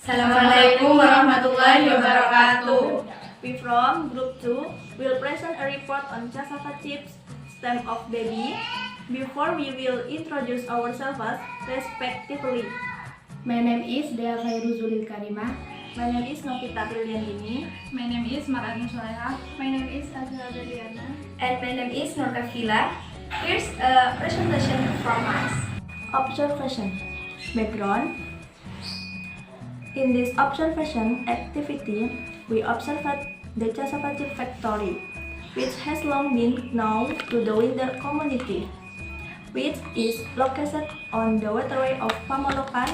Assalamualaikum warahmatullahi wabarakatuh. We from Group 2 will present a report on cassava chips, stem of baby. Before we will introduce ourselves respectively. My name is Dea Fairuzulil Karimah. My name is Novita Briliandini. My name is Marani Soleha. My name is Azra Deliana. And my name is Nur Kafila. Here's a presentation from us. Observation. Background. In this observation activity, we observed the cassava chip factory, which has long been known to the wider community, which is located on the waterway of Pamolokan,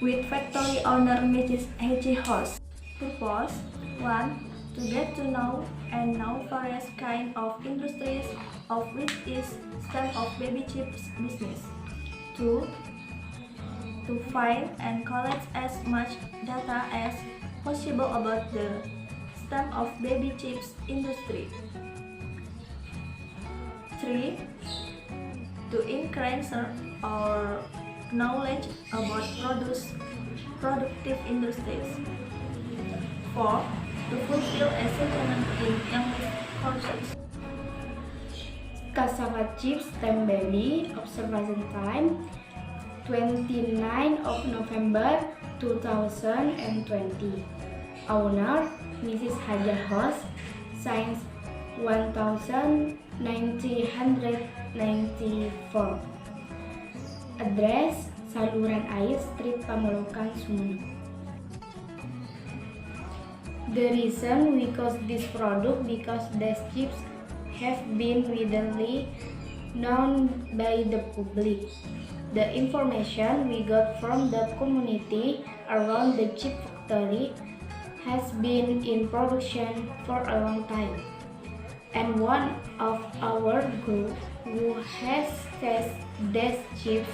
with factory owner Mrs. Haji House. Purpose 1. To get to know and know various kind of industries of which is stem of baby chips business. 2. To find and collect as much data as possible about the stem of baby chips industry. 3. To increase our knowledge about productive industries. 4. To fulfill a segment in English courses. Cassava chips stem baby observation time 29 of November 2020. Owner Mrs. Haja House, Science 1994. Address Saluran Air Street Pamolokan, Sumeneb. The reason we cause this product because these chips have been widely known by the public. The information we got from the community around the chip factory has been in production for a long time. And one of our group who has tested these chips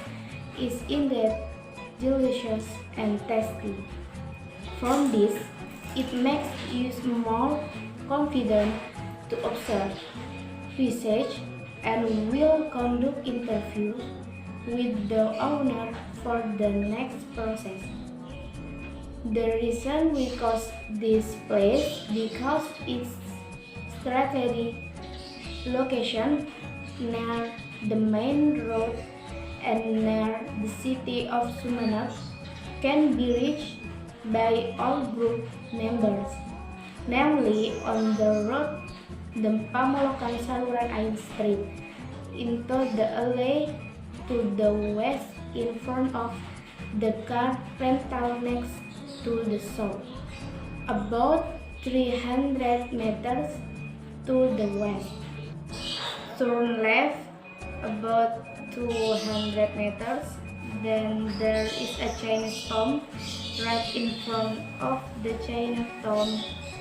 is indeed delicious and tasty. From this, it makes you more confident to observe, research, and will conduct interviews with the owner for the next process. The reason we chose this place because its strategic location near the main road and near the city of Sumeneb can be reached by all group members, namely on the road the Pamolokan Saluran Air Street into the alley to the west in front of the car rental next to the shop, about 300 meters to the west. Turn left about 200 meters, then there is a Chinese town. Right in front of the Chinese town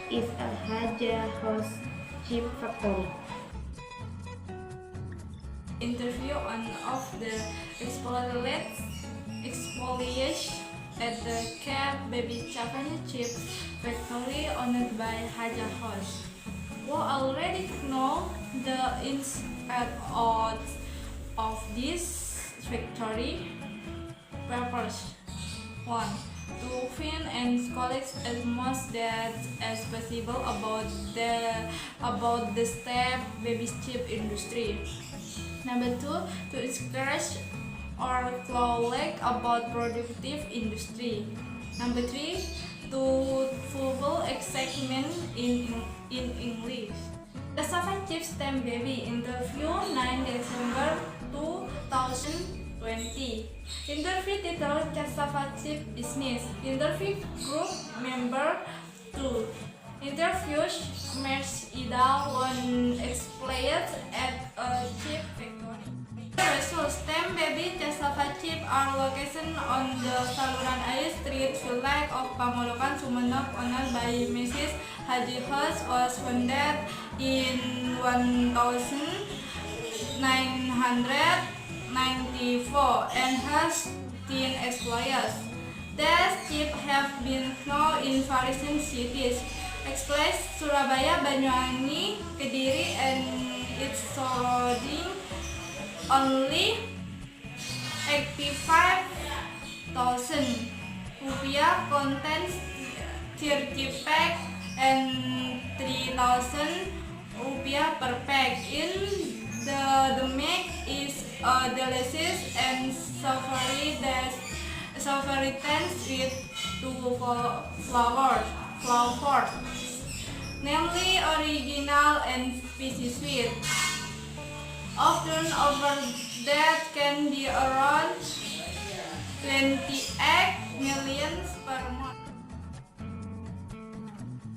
is a Haja House chip factory. Interview on of the exfoliation at the Cap Baby Cassava Chip factory owned by Haja House. We already know the ins and outs of this factory. Purpose 1. To find and collect as much data as possible about the step baby chip industry. Number 2, to encourage or collect about productive industry. Number 3, to fulfill excitement in English. Cassava chip stem baby interview 9 December 2020. Interview title cassava chip business. Interview group member 2. Interviews Ms. Ida one explained at a chip factory. Results: stem baby cassava chip are located on the Saluran Air Street, village of Pamolokan, Sumeneb, owned by Mrs. Haji House, was founded in 1994 and has 10 employees. These chips have been known in various cities, Express, Surabaya, Banyuwangi, Kediri, and its surrounding. Only 85,000 rupiah contains 30 pack and 3,000 rupiah per pack. In the mix is a delicious and savory taste with two flavors, namely original and spicy sweet. Often over that can be around 28 million per month.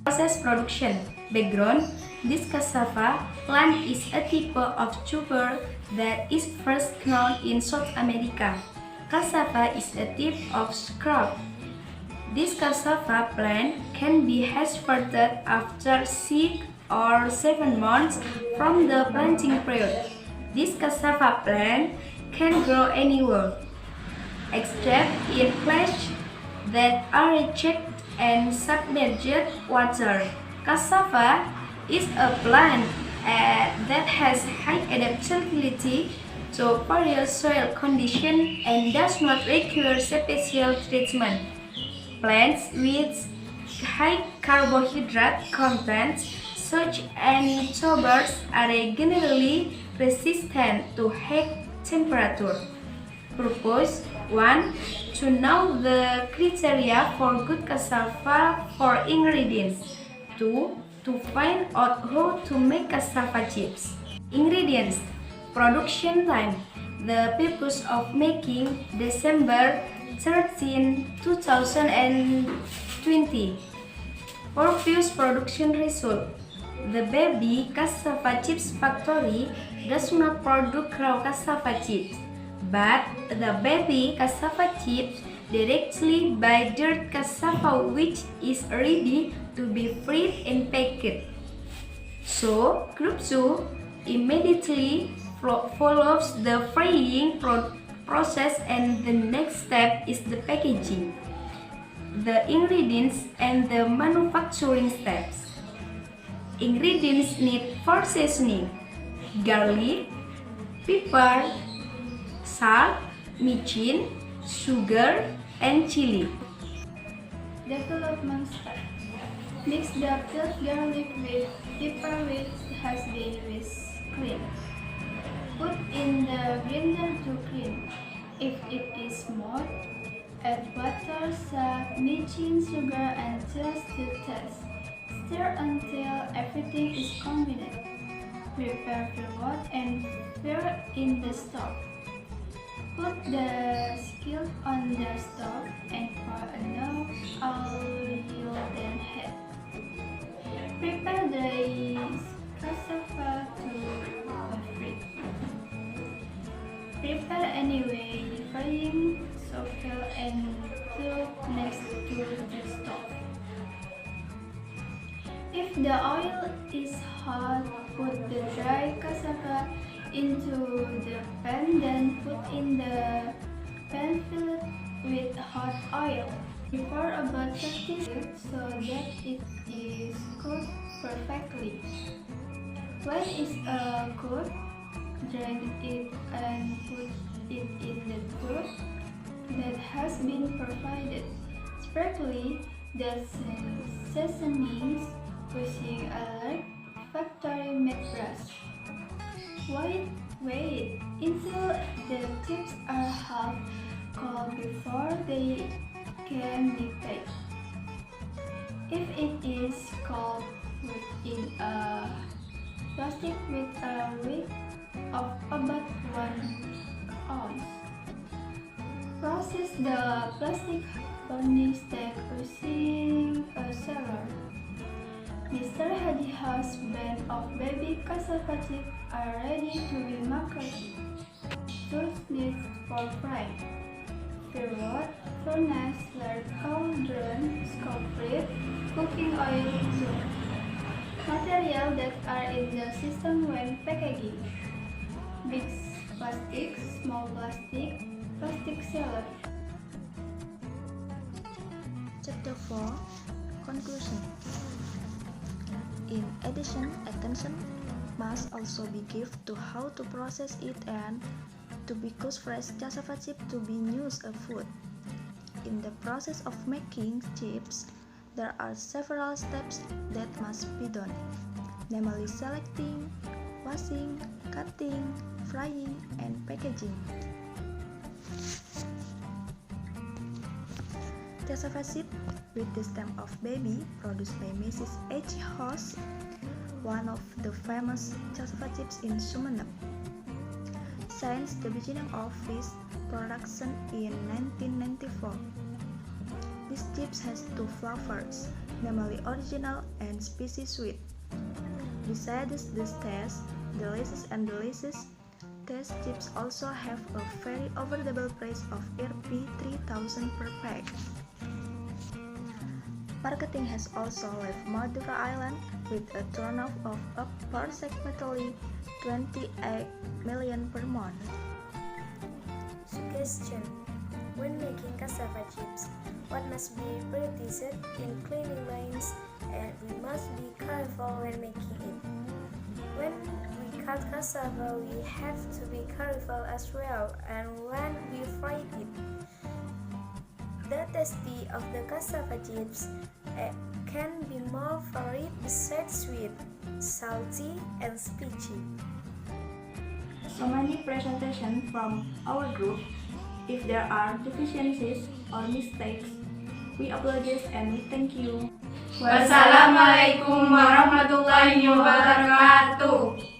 Process production. Background. This cassava plant is a type of tuber that is first known in South America. Cassava is a type of crop. This cassava plant can be harvested after 6 or 7 months from the planting period. This cassava plant can grow anywhere, except in places that are rich and submerged water. Cassava is a plant that has high adaptability to various soil conditions and does not require special treatment. Plants with high carbohydrate content, such as tubers, are generally resistant to high temperature. Purpose 1. To know the criteria for good cassava for ingredients. 2. To find out how to make cassava chips. Ingredients. Production time. The purpose of making December 13, 2020. Previous production result. The Baby Cassava Chips Factory does not produce raw cassava chips, but the baby cassava chips directly by dirt cassava which is ready to be freed and packed. So, Group 2 immediately follows the freeing process, and the next step is the packaging, the ingredients, and the manufacturing steps. Ingredients need for seasoning: garlic, pepper, salt, micin, sugar, and chili. Development step. Mix the peeled garlic with pepper which has been cleaned. Put in the grinder to clean. If it is smooth, add water, salt, micin, sugar, and cheese to taste. Stir until everything is combined. Prepare the pot and fire in the stove. Put the skillet on the stove and pour enough oil then heat. Prepare the cassava to fry. Prepare anyway, frying shovel and tube next to the stove. If the oil is hot, put the dry cassava into the pan, then put in the pan filled with hot oil. Pour about 30 minutes so that it is cooked perfectly. When it's cooked, drain it and put it in the tube that has been provided. Sprinkle the seasonings using a light factory-made brush. Wait until the chips are half cold before they can be baked. If it is cold, put in a plastic with a weight of about 1 ounce. Process the plastic bonding stack using a cellar. Mr. Hadi's band of baby cassava chips are ready to be marketed. Tools needed for frying: firewall, furnace, large cauldron, scope, cooking oil, soup. Material that are in the system when packaging: big plastic, small plastic, plastic cellar. Chapter 4. Conclusion. In addition, attention must also be given to how to process it and to because fresh cassava chip to be used as food. In the process of making chips, there are several steps that must be done, namely selecting, washing, cutting, frying, and packaging. Cassava seed with the stem of baby produced by Mrs. H. House, one of the famous cassava chips in Sumeneb. Since the beginning of its production in 1994, this chips has two flavors, namely original and spicy sweet. Besides this taste, delicious and delicious, taste chips also have a very affordable price of Rp 3,000 per pack. Marketing has also left Madura Island with a turnover of approximately 28 million per month. Suggestion: when making cassava chips, one must be practiced in cleaning lines, and we must be careful when making it. When we cut cassava, we have to be careful as well, and when we fry it. The tasty of the cassava chips can be more varied besides sweet, salty, and spicy. So many presentations from our group. If there are deficiencies or mistakes, we apologize and we thank you. Wassalamualaikum warahmatullahi wabarakatuh.